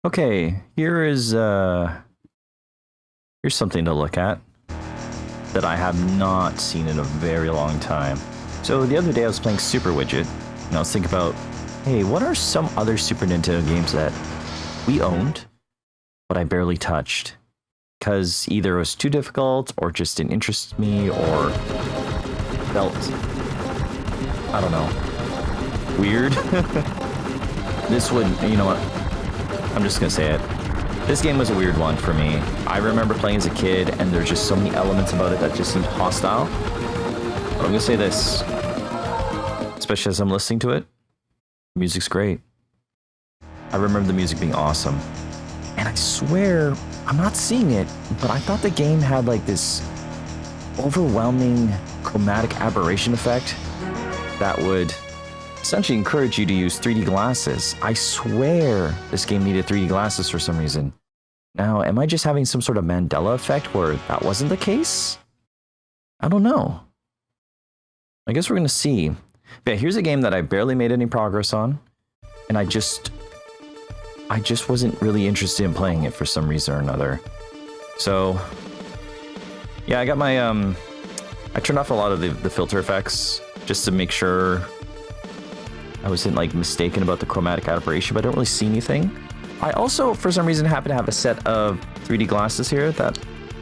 Okay, here's something to look at that I have not seen in a very long time. So the other day I was playing Super Widget, and I was thinking about, hey, what are some other Super Nintendo games that we owned, but I barely touched? Because either it was too difficult, or just didn't interest me, or felt, I don't know, weird. This would, you know what, I'm just gonna say it. This game was a weird one for me. I remember playing as a kid, and there's just so many elements about it that just seemed hostile. But I'm gonna say this, especially as I'm listening to it, the music's great. I remember the music being awesome. And I swear, I'm not seeing it, but I thought the game had like this overwhelming chromatic aberration effect that would essentially encourage you to use 3D glasses. I swear this game needed 3D glasses for some reason. Now, am I just having some sort of Mandela effect where that wasn't the case? I don't know. I guess we're gonna see. But here's a game that I barely made any progress on, and I just wasn't really interested in playing it for some reason or another. So, yeah, I got my, I turned off a lot of the filter effects just to make sure I wasn't like mistaken about the chromatic aberration, but I don't really see anything. I also, for some reason, happen to have a set of 3D glasses here that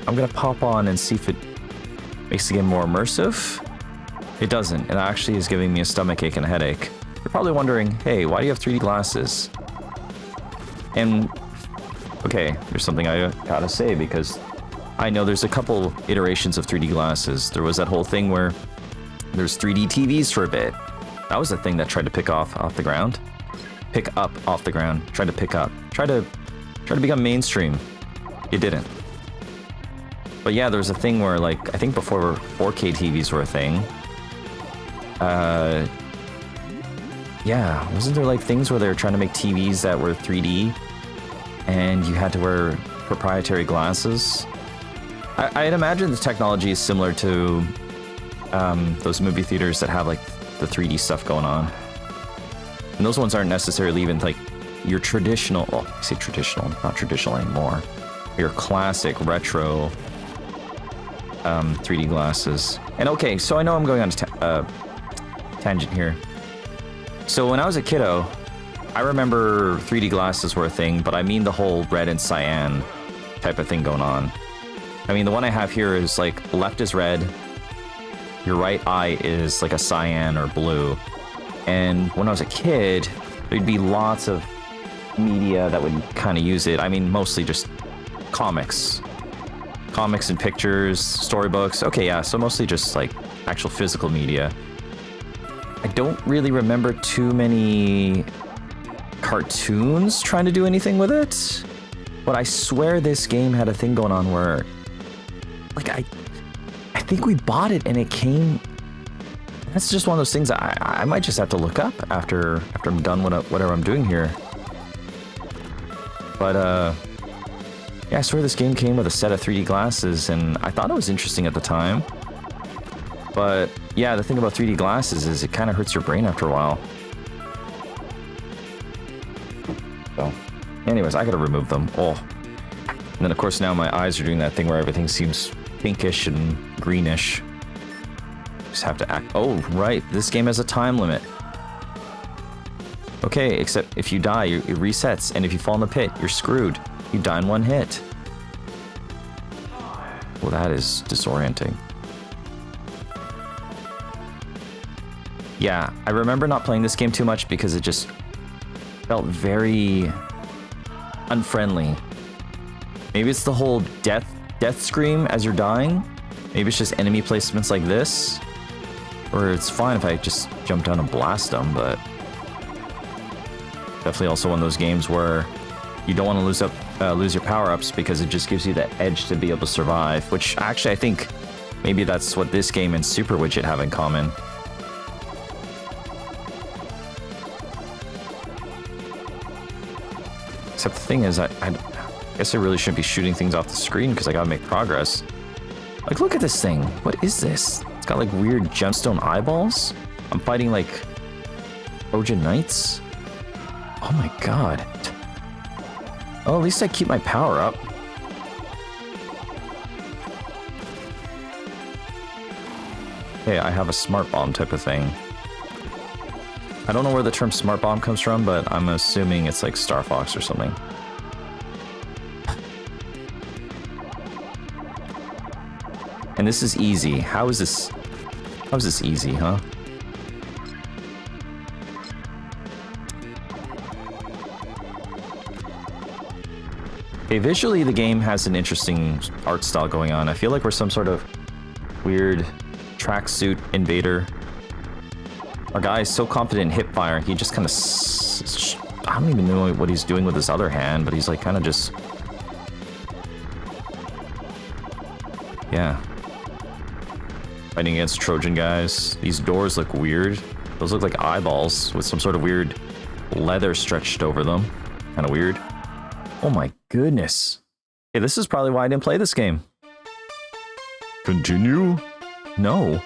I'm gonna pop on and see if it makes the game more immersive. It doesn't. It actually is giving me a stomachache and a headache. You're probably wondering, hey, why do you have 3D glasses? And, okay, there's something I gotta say, because I know there's a couple iterations of 3D glasses. There was that whole thing where there's 3D TVs for a bit. That was the thing that tried to pick up off the ground. Tried to become mainstream. It didn't. But yeah, there was a thing where, like, I think before 4K TVs were a thing. Yeah, wasn't there like things where they were trying to make TVs that were 3D and you had to wear proprietary glasses? I'd imagine the technology is similar to those movie theaters that have like the 3D stuff going on. And those ones aren't necessarily even like your traditional, well, I say traditional, not traditional anymore, your classic retro 3D glasses. And okay, so I know I'm going on a tangent here. So when I was a kiddo, I remember 3D glasses were a thing, but I mean the whole red and cyan type of thing going on. I mean, the one I have here is like, left is red, your right eye is like a cyan or blue. And when I was a kid, there'd be lots of media that would kind of use it. I mean, mostly just comics. Comics and pictures, storybooks. Okay, yeah, so mostly just like actual physical media. I don't really remember too many cartoons trying to do anything with it, but I swear this game had a thing going on where, like, I think we bought it and it came. That's just one of those things I might just have to look up after I'm done whatever I'm doing here. But yeah, I swear this game came with a set of 3D glasses, and I thought it was interesting at the time. But yeah, the thing about 3D glasses is it kind of hurts your brain after a while. So, anyways, I gotta remove them. Oh, and then of course now my eyes are doing that thing where everything seems pinkish and greenish. Just have to act. Oh, right, this game has a time limit. Okay, except if you die, it resets, and if you fall in the pit, you're screwed. You die in one hit. Well, that is disorienting. Yeah, I remember not playing this game too much because it just felt very unfriendly. Maybe it's the whole death scream as you're dying. Maybe it's just enemy placements like this. Or it's fine if I just jump down and blast them, but definitely also one of those games where you don't want to lose your power-ups because it just gives you the edge to be able to survive, which actually I think maybe that's what this game and Super Widget have in common. Except the thing is, I guess I really shouldn't be shooting things off the screen because I gotta make progress. Like, look at this thing. What is this? It's got like weird gemstone eyeballs. I'm fighting like Trojan Knights. Oh my god. Oh, at least I keep my power up. Okay, I have a smart bomb type of thing. I don't know where the term smart bomb comes from, but I'm assuming it's like Star Fox or something. And this is easy. How is this easy, huh? Okay, visually the game has an interesting art style going on. I feel like we're some sort of weird tracksuit invader. Our guy is so confident in hip fire, he just kind of... I don't even know what he's doing with his other hand, but he's like kind of just... Yeah. Fighting against Trojan guys. These doors look weird. Those look like eyeballs with some sort of weird leather stretched over them. Kind of weird. Oh my goodness. Okay, this is probably why I didn't play this game. Continue? No.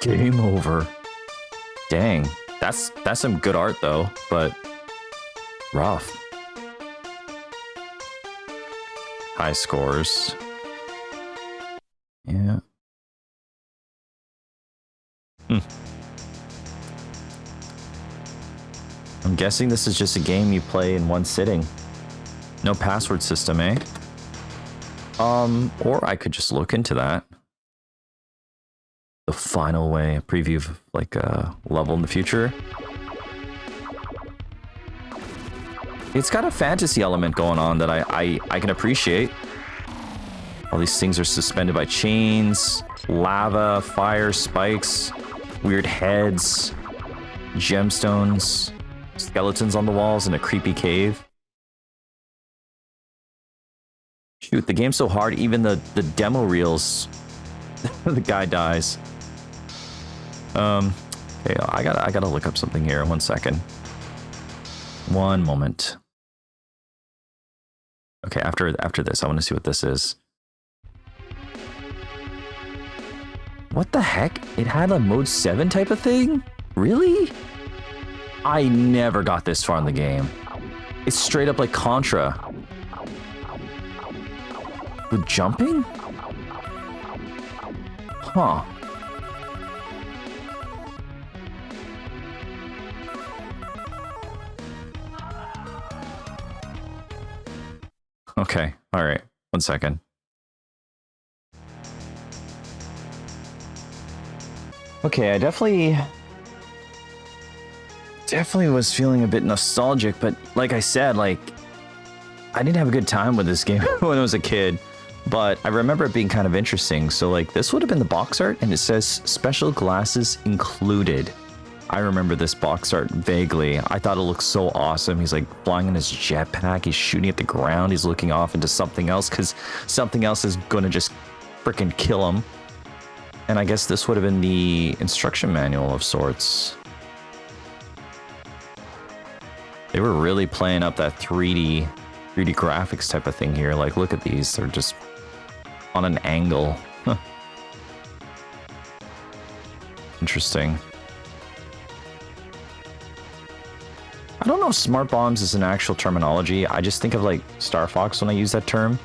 Game over. Dang. That's some good art though, but rough. High scores. Yeah. I'm guessing this is just a game you play in one sitting. No password system, eh? Or I could just look into that. The final way, a preview of like a level in the future. It's got a fantasy element going on that I can appreciate. All these things are suspended by chains, lava, fire, spikes, weird heads, gemstones, skeletons on the walls, and a creepy cave. Shoot, the game's so hard, even the demo reels, the guy dies. Okay, I gotta look up something here. 1 second. One moment. Okay, after this, I want to see what this is. What the heck? It had a mode 7 type of thing? Really? I never got this far in the game. It's straight up like Contra. With jumping? Huh. Okay, alright. 1 second. Okay, I definitely was feeling a bit nostalgic, but like I said, like, I didn't have a good time with this game when I was a kid, but I remember it being kind of interesting. So like, this would have been the box art, and it says special glasses included. I remember this box art vaguely. I thought it looked so awesome. He's like flying in his jetpack, he's shooting at the ground, he's looking off into something else, because something else is gonna just freaking kill him. And I guess this would have been the instruction manual of sorts. They were really playing up that 3D graphics type of thing here. Like, look at these. They're just on an angle. Huh. Interesting. I don't know if smart bombs is an actual terminology. I just think of like Star Fox when I use that term.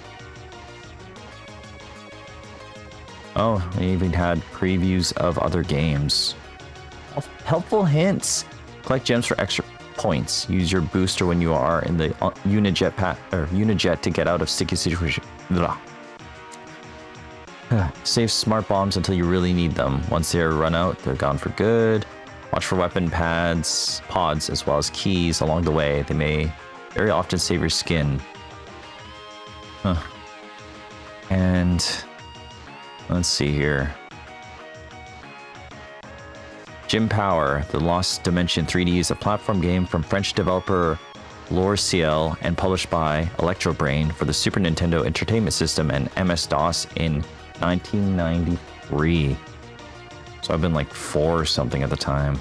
Oh, they even had previews of other games. Helpful hints. Collect gems for extra points. Use your booster when you are in the Unijet to get out of sticky situation. Save smart bombs until you really need them. Once they are run out, they're gone for good. Watch for weapon pods as well as keys along the way. They may very often save your skin. Huh. And let's see here. Gym Power, the Lost Dimension 3D is a platform game from French developer Loriciel and published by Electro for the Super Nintendo Entertainment System and MS-DOS in 1993. So I've been like 4 or something at the time.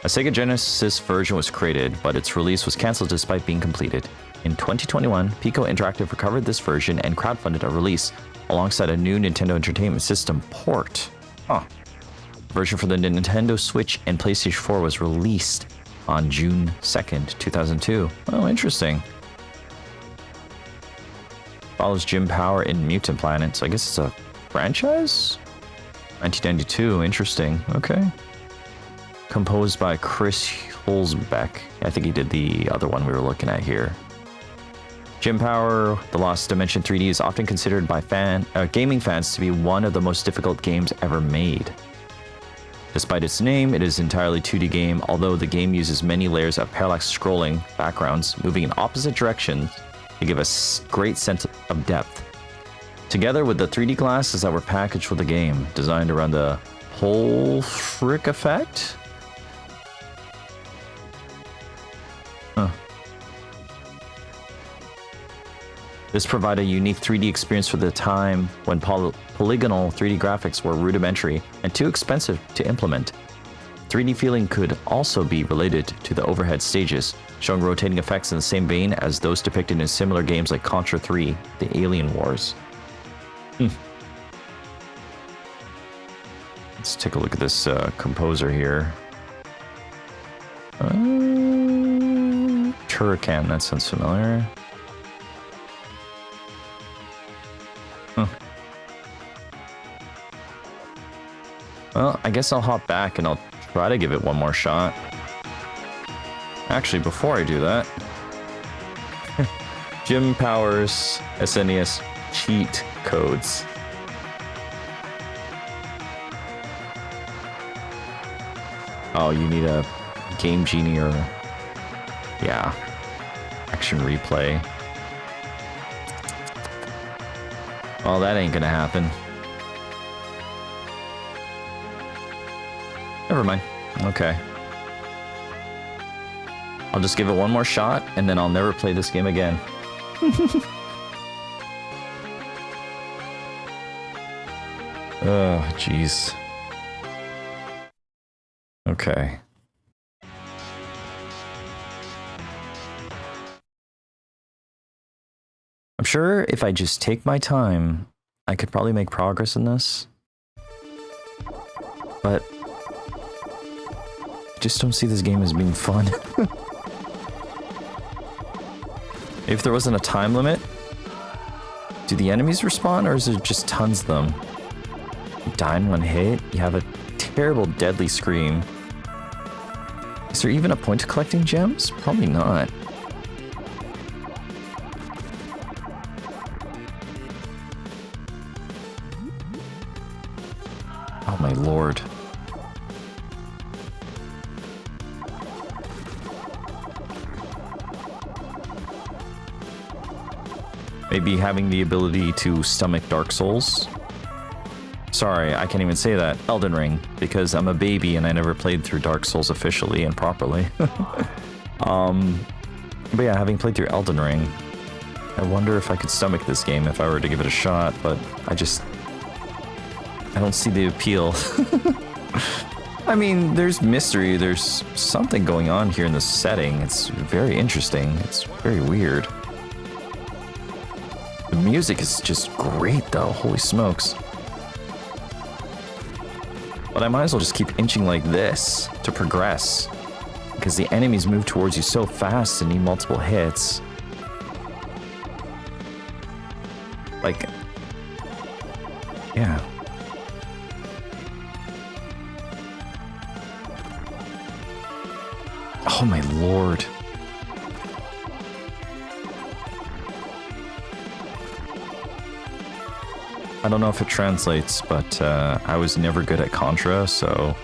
A Sega Genesis version was created, but its release was cancelled despite being completed. In 2021, Pico Interactive recovered this version and crowdfunded a release alongside a new Nintendo Entertainment System port. Huh. The version for the Nintendo Switch and PlayStation 4 was released on June 2nd, 2002. Oh, interesting. Follows Jim Power in Mutant Planet, so I guess it's a franchise? 1992, interesting. Okay. Composed by Chris Hülsbeck. I think he did the other one we were looking at here. Jim Power, The Lost Dimension 3D is often considered by gaming fans to be one of the most difficult games ever made. Despite its name, it is an entirely 2D game, although the game uses many layers of parallax scrolling backgrounds, moving in opposite directions to give a great sense of depth. Together with the 3D glasses that were packaged with the game, designed around the whole frick effect? Huh. This provided a unique 3D experience for the time when polygonal 3D graphics were rudimentary and too expensive to implement. 3D feeling could also be related to the overhead stages, showing rotating effects in the same vein as those depicted in similar games like Contra 3, The Alien Wars. Let's take a look at this composer here. Turrican, that sounds familiar. Huh. Well, I guess I'll hop back and I'll try to give it one more shot. Actually, before I do that, Jim Power's SNES cheat codes. Oh, you need a Game Genie or... yeah. Action Replay. Well, that ain't gonna happen. Never mind. Okay. I'll just give it one more shot, and then I'll never play this game again. Oh, jeez. Okay. I'm sure if I just take my time, I could probably make progress in this. But I just don't see this game as being fun. If there wasn't a time limit, do the enemies respawn, or is there just tons of them? You die in one hit, you have a terrible deadly scream. Is there even a point to collecting gems? Probably not. Oh my lord. Maybe having the ability to stomach Dark Souls? Sorry, I can't even say that. Elden Ring, because I'm a baby and I never played through Dark Souls officially and properly. But yeah, having played through Elden Ring, I wonder if I could stomach this game if I were to give it a shot, but I don't see the appeal. I mean, there's mystery, there's something going on here in the setting. It's very interesting. It's very weird. The music is just great though, holy smokes. But I might as well just keep inching like this to progress, because the enemies move towards you so fast and need multiple hits. Like, yeah. Oh my lord. I don't know if it translates, but I was never good at Contra, so...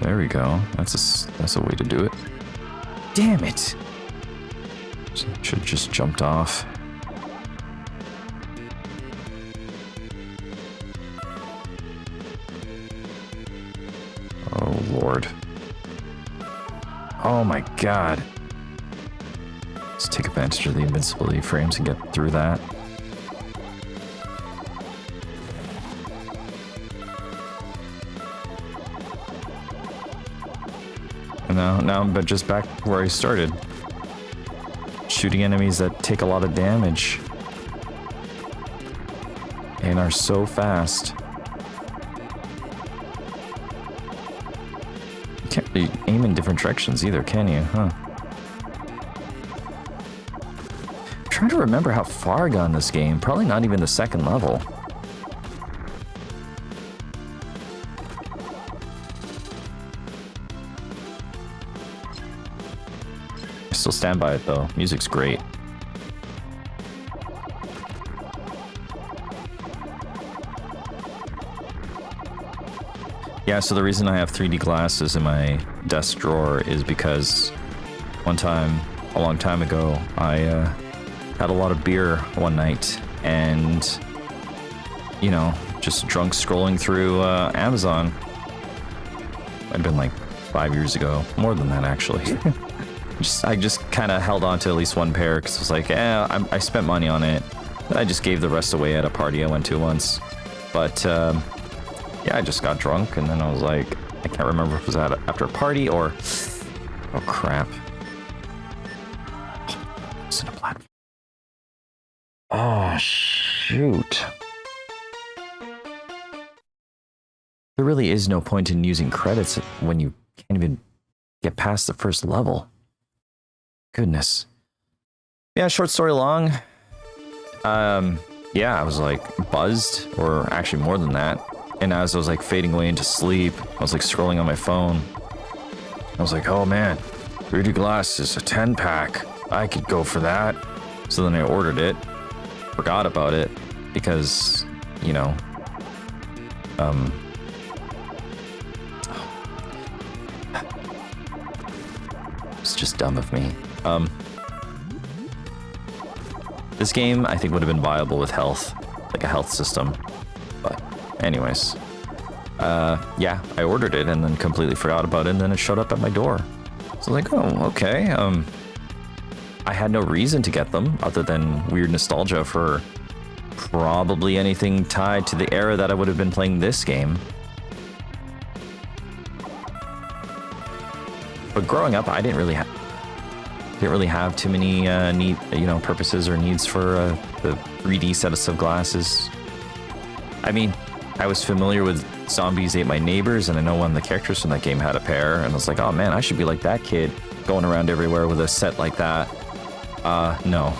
There we go. That's a way to do it. Damn it! Should have just jumped off. Oh lord. Oh my god. Let's take advantage of the invincibility frames and get through that. And now I'm just back where I started. Shooting enemies that take a lot of damage. And are so fast. Can't really aim in different directions either, can you? Huh. I'm trying to remember how far I got in this game. Probably not even the second level. I still stand by it though. Music's great. Yeah, so the reason I have 3D glasses in my desk drawer is because one time, a long time ago, I had a lot of beer one night and, you know, just drunk scrolling through Amazon. Might have been like 5 years ago. More than that, actually. I just kind of held on to at least one pair because I was like, I spent money on it. I just gave the rest away at a party I went to once. But, yeah, I just got drunk, and then I was like, I can't remember if it was after a party or... Oh, crap. It's in a platform. Oh, shoot. There really is no point in using credits when you can't even get past the first level. Goodness. Yeah, short story long. Yeah, I was like buzzed, or actually more than that. And as I was like fading away into sleep, I was like scrolling on my phone. I was like, oh man, 3D glasses, a 10-pack. I could go for that. So then I ordered it. Forgot about it because, you know, it's just dumb of me. This game I think would have been viable with health, like a health system. But anyways, yeah, I ordered it and then completely forgot about it, and then it showed up at my door. So I was like, oh, okay. I had no reason to get them other than weird nostalgia for probably anything tied to the era that I would have been playing this game. But growing up, I didn't really have too many purposes or needs for the 3D sets of glasses. I mean, I was familiar with Zombies Ate My Neighbors, and I know one of the characters from that game had a pair, and I was like, oh man, I should be like that kid, going around everywhere with a set like that. No.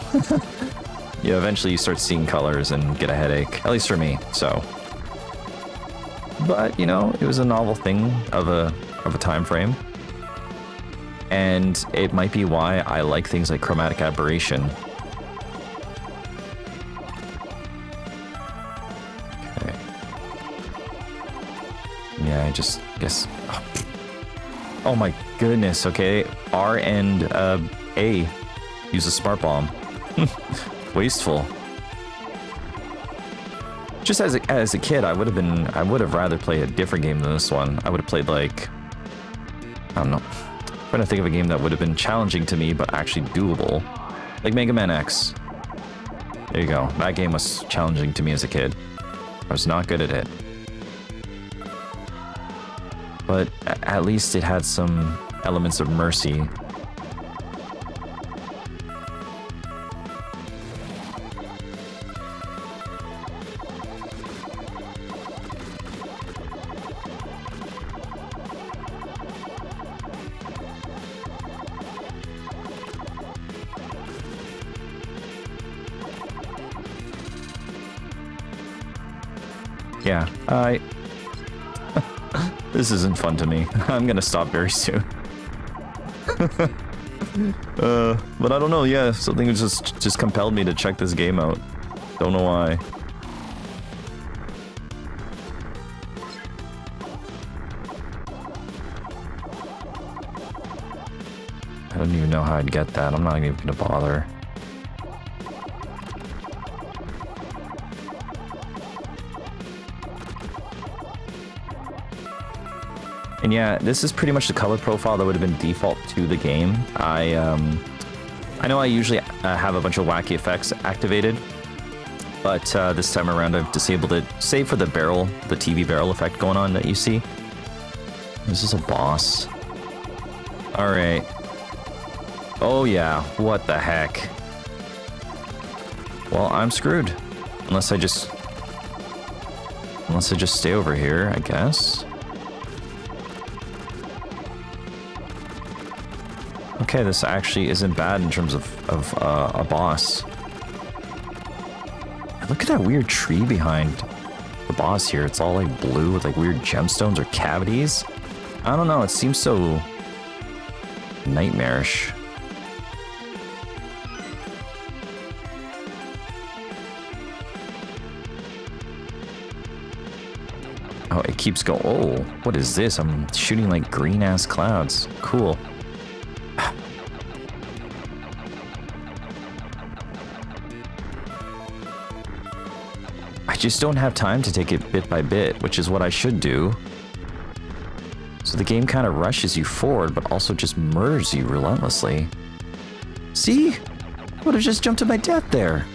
Yeah, eventually you start seeing colors and get a headache, at least for me, so. But, you know, it was a novel thing of a time frame. And it might be why I like things like chromatic aberration. Okay. Yeah, I just guess. Oh my goodness. Okay, R and A use a smart bomb. Wasteful. Just as a kid, I would have rather played a different game than this one. I would have played like, I don't know. I'm trying to think of a game that would have been challenging to me, but actually doable. Like Mega Man X. There you go. That game was challenging to me as a kid. I was not good at it. But at least it had some elements of mercy. Yeah, this isn't fun to me. I'm gonna stop very soon. But I don't know, yeah, something just compelled me to check this game out. Don't know why. I don't even know how I'd get that. I'm not even gonna bother. And yeah, this is pretty much the color profile that would have been default to the game. I know I usually have a bunch of wacky effects activated, but this time around I've disabled it, save for the barrel, the TV barrel effect going on that you see. This is a boss. Alright. Oh yeah, what the heck. Well, I'm screwed. Unless I just stay over here, I guess. Okay, this actually isn't bad in terms of a boss. Look at that weird tree behind the boss here. It's all like blue with like weird gemstones or cavities. I don't know, it seems so nightmarish. Oh, it keeps going. Oh, what is this? I'm shooting like green ass clouds. Cool. I just don't have time to take it bit by bit, which is what I should do. So the game kind of rushes you forward, but also just murders you relentlessly. See? I would have just jumped to my death there.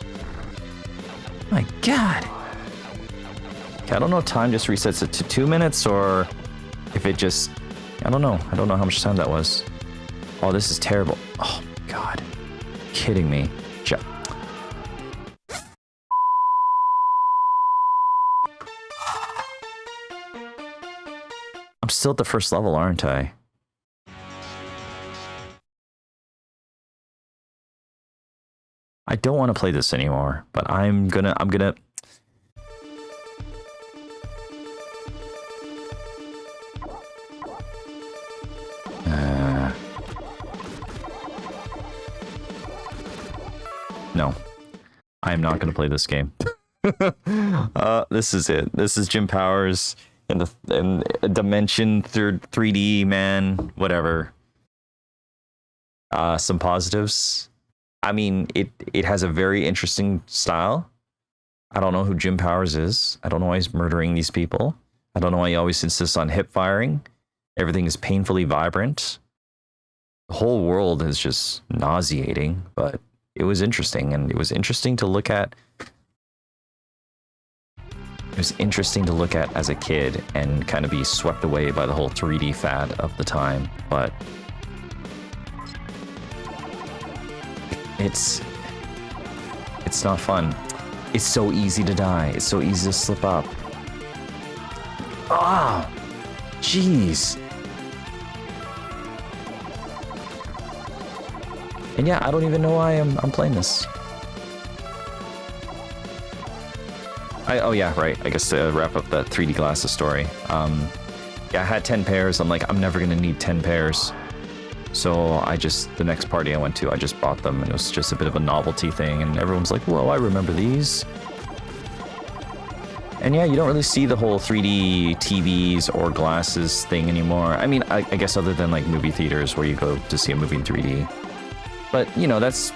My God. Okay, I don't know if time just resets it to 2 minutes or if it just... I don't know. I don't know how much time that was. Oh, this is terrible. Oh, God. You're kidding me. I'm still at the first level, aren't I? I don't want to play this anymore, but I'm gonna... No. I am not gonna play this game. This is it. This is Jim Powers in a dimension third 3D man, whatever. Some positives. I mean, it has a very interesting style. I don't know who Jim Powers is. I don't know why he's murdering these people. I don't know why he always insists on hip firing. Everything is painfully vibrant. The whole world is just nauseating, but it was interesting, and it was interesting to look at. It was interesting to look at as a kid and kind of be swept away by the whole 3D fad of the time, but it's not fun. It's so easy to die. It's so easy to slip up. Ah, jeez. And yeah, I don't even know why I'm playing this. Oh yeah, right. I guess to wrap up that 3D glasses story. Yeah, I had 10 pairs. I'm like, I'm never gonna need 10 pairs. So the next party I went to, I just bought them, and it was just a bit of a novelty thing, and everyone's like, whoa, I remember these. And yeah, you don't really see the whole 3D TVs or glasses thing anymore. I mean, I guess other than like movie theaters where you go to see a movie in 3D. But, you know, that's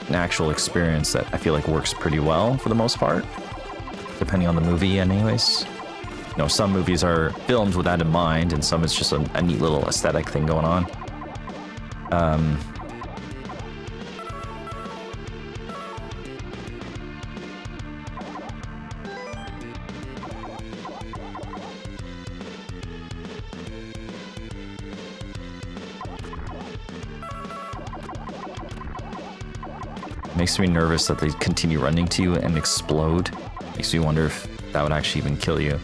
an actual experience that I feel like works pretty well for the most part. Depending on the movie anyways. You know, some movies are filmed with that in mind, and some it's just a neat little aesthetic thing going on. Makes me nervous that they continue running to you and explode. Makes me wonder if that would actually even kill you.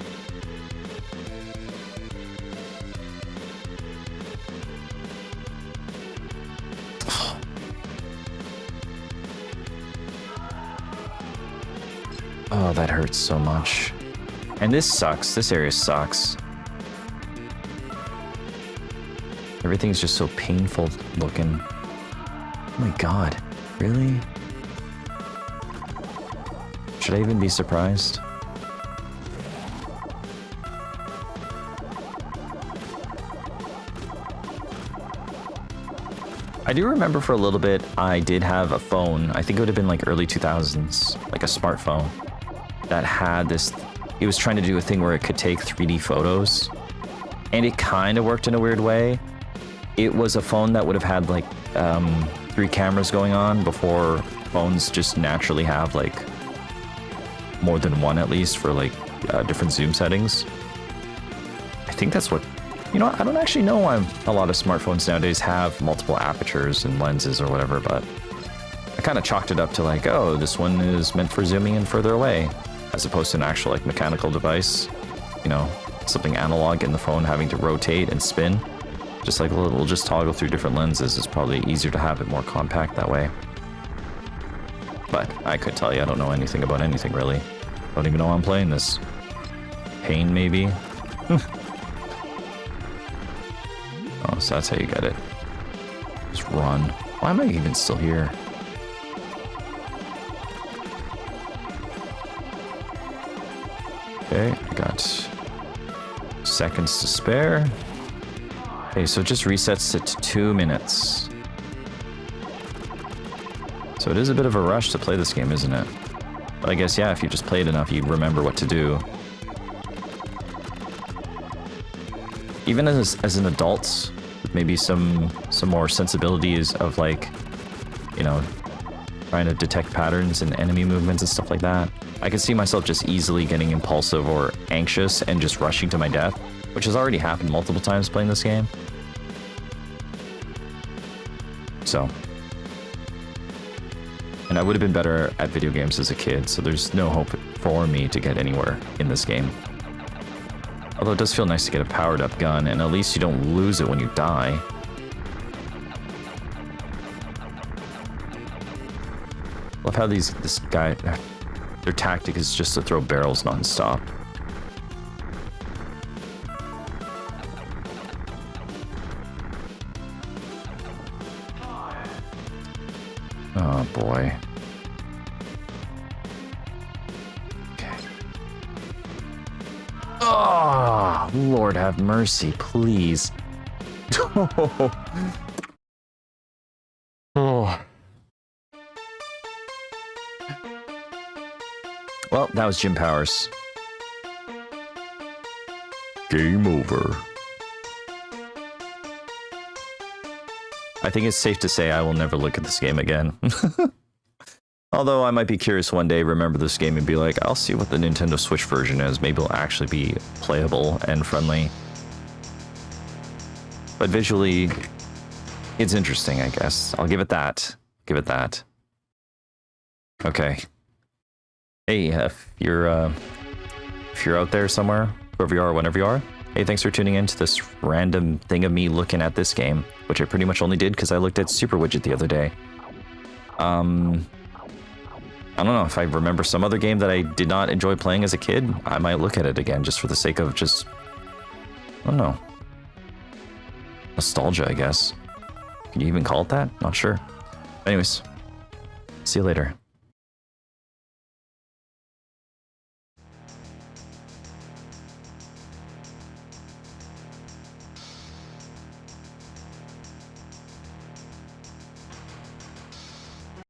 Oh, that hurts so much. And this sucks. This area sucks. Everything's just so painful looking. Oh my God, really? Should I even be surprised? I do remember for a little bit, I did have a phone. I think it would have been like early 2000s, like a smartphone that had this. It was trying to do a thing where it could take 3D photos, and it kind of worked in a weird way. It was a phone that would have had like 3 cameras going on before phones just naturally have like more than one at least for like different zoom settings. I think that's what, you know, I don't actually know why a lot of smartphones nowadays have multiple apertures and lenses or whatever, but I kind of chalked it up to like, oh, this one is meant for zooming in further away, as opposed to an actual like mechanical device, you know, something analog in the phone having to rotate and spin. Just like we'll just toggle through different lenses. It's probably easier to have it more compact that way. But I could tell you, I don't know anything about anything really. Don't even know I'm playing this. Pain, maybe? Oh, so that's how you get it. Just run. Why am I even still here? Okay, I got seconds to spare. Okay, so it just resets it to 2 minutes. So it is a bit of a rush to play this game, isn't it? But I guess, yeah, if you just played enough, you remember what to do. Even as an adult, with maybe some more sensibilities of, like, you know, trying to detect patterns and enemy movements and stuff like that, I could see myself just easily getting impulsive or anxious and just rushing to my death, which has already happened multiple times playing this game. So, and I would have been better at video games as a kid, so there's no hope for me to get anywhere in this game. Although it does feel nice to get a powered up gun, and at least you don't lose it when you die. Love how this guy, their tactic is just to throw barrels non-stop. Oh boy. Okay. Oh, Lord have mercy, please. Oh. Well, that was Jim Powers. Game over. I think it's safe to say I will never look at this game again. Although I might be curious one day, remember this game and be like, I'll see what the Nintendo Switch version is. Maybe it'll actually be playable and friendly. But visually, it's interesting, I guess. I'll give it that. Give it that. Okay. Hey, if you're out there somewhere, wherever you are, whenever you are, hey, thanks for tuning in to this random thing of me looking at this game, which I pretty much only did because I looked at Super Widget the other day. I don't know, if I remember some other game that I did not enjoy playing as a kid, I might look at it again just for the sake of just, I don't know, nostalgia, I guess. Can you even call it that? Not sure. Anyways, see you later.